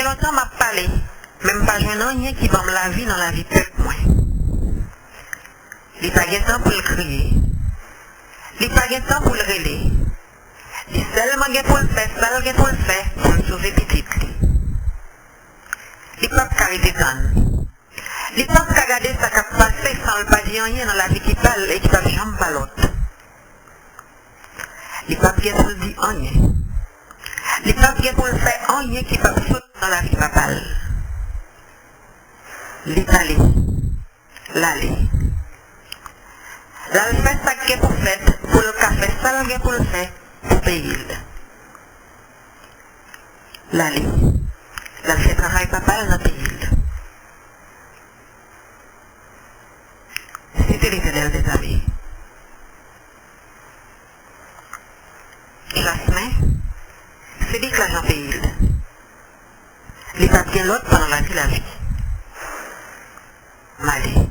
longtemps m'a parlé, même pas joindre rien qui va me la vie dans la vie peuple moi. Il pas de temps pour le crier. Il pas de temps pour le relayer. Il seulement pour le faire, seulement pour le faire pour me sauver petite. Il pas de carité d'âne. Il pas de regarder ça qui a passé sans le pas dire rien dans la vie qui parle et qui ne jamais pas l'autre. Il pas de pour le dire rien. Il pas de pour le faire rien qui va sauter dans la vie papale. L'Italie, l'aller. Là, le fait ça qui est pour faire, pour le café, ça le pour le faire, pour payer. L'aller. Là, le fait travail papal dans le pays. C'était l'Éternel des amis. Jasmin, c'est dit que l'argent paye. Les papiers l'autre pendant la vie. Malé.